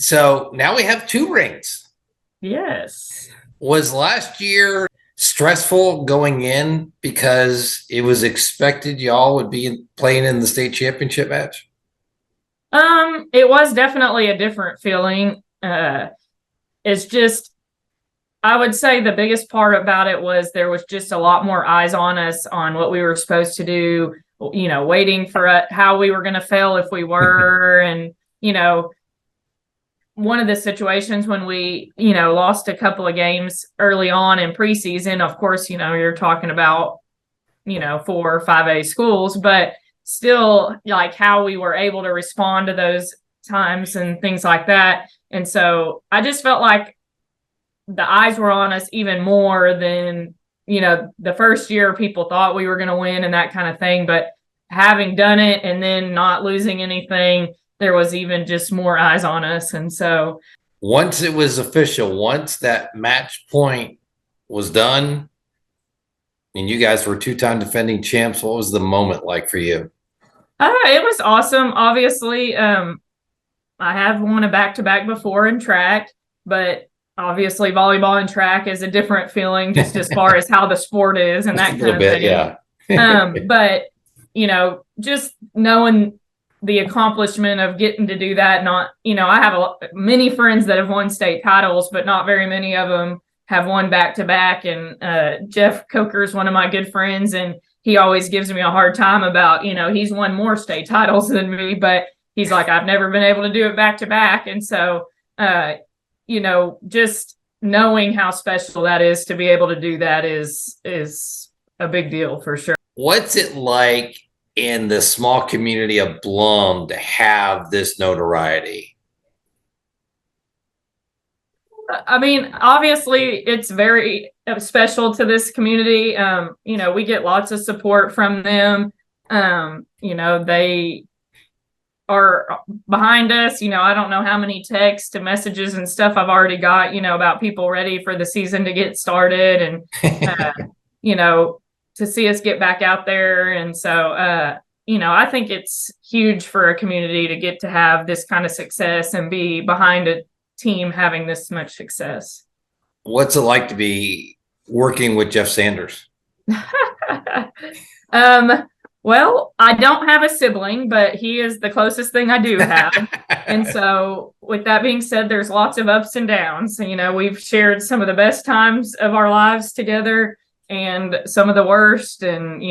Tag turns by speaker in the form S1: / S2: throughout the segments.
S1: So now we have 2 rings.
S2: Yes.
S1: Was last year stressful going in because it was expected y'all would be playing in the state championship match?
S2: It was definitely a different feeling. It's just, I would say the biggest part about it was there was just a lot more eyes on us on what we were supposed to do, waiting for how we were going to fail if we were. And, one of the situations when we, lost a couple of games early on in preseason, of course, you're talking about, 4 or 5A schools, but still like how we were able to respond to those times and things like that. And so I just felt like the eyes were on us even more than, the first year people thought we were going to win and that kind of thing. But having done it and then not losing anything, there was even just more eyes on us. And so
S1: once it was official, once that match point was done and you guys were 2-time defending champs, what was the moment like for you?
S2: It was awesome. Obviously, I have won a back-to-back before in track, but obviously volleyball and track is a different feeling just as far as how the sport is and that kind of thing.
S1: Yeah.
S2: But, just knowing the accomplishment of getting to do that, I have many friends that have won state titles, but not very many of them have won back-to-back. And Jeff Coker is one of my good friends, and he always gives me a hard time about, he's won more state titles than me, but he's like, I've never been able to do it back-to-back. And so, just knowing how special that is to be able to do that is a big deal for sure.
S1: What's it like in the small community of Blum to have this notoriety?
S2: I mean, obviously it's very special to this community. We get lots of support from them. They are behind us. I don't know how many texts and messages and stuff I've already got, about people ready for the season to get started and, to see us get back out there. And so, I think it's huge for a community to get to have this kind of success and be behind a team having this much success.
S1: What's it like to be working with Jeff Sanders?
S2: Well, I don't have a sibling, but he is the closest thing I do have. And so with that being said, there's lots of ups and downs. We've shared some of the best times of our lives together and some of the worst. And,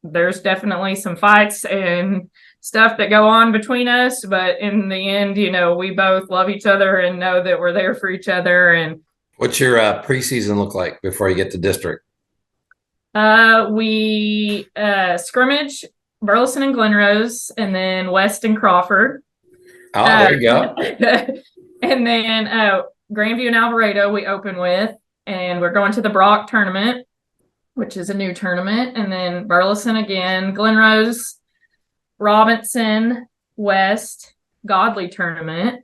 S2: there's definitely some fights and stuff that go on between us. But in the end, we both love each other and know that we're there for each other. And
S1: what's your preseason look like before you get to district?
S2: We scrimmage Burleson and Glenrose, and then West and Crawford.
S1: Oh, there you go.
S2: And then Grandview and Alvarado we open with, and we're going to the Brock tournament, which is a new tournament, and then Burleson again, Glenrose, Robinson, West, Godley tournament,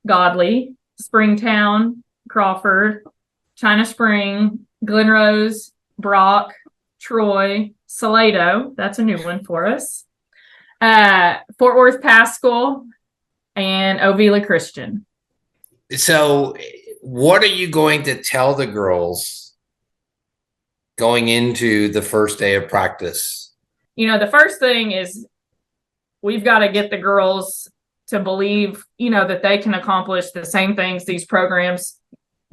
S2: Godley, Springtown, Crawford, China Spring, Glenrose, Brock, Troy, Salado, that's a new one for us, Fort Worth Paschal, and Ovila Christian.
S1: So what are you going to tell the girls going into the first day of practice?
S2: The first thing is we've got to get the girls to believe, that they can accomplish the same things these programs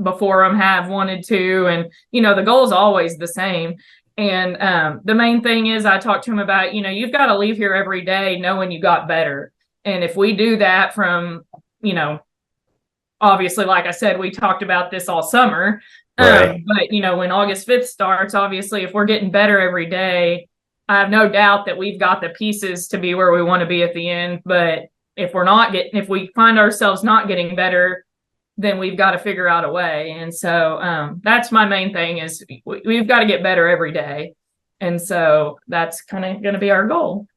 S2: before them have wanted to. And, the goal is always the same. And the main thing is I talked to them about, you've got to leave here every day knowing you got better. And if we do that from, obviously, like I said, we talked about this all summer.
S1: Right.
S2: But, when August 5th starts, obviously, if we're getting better every day, I have no doubt that we've got the pieces to be where we want to be at the end. But if we find ourselves not getting better, then we've got to figure out a way. And so that's my main thing is we've got to get better every day. And so that's kind of going to be our goal.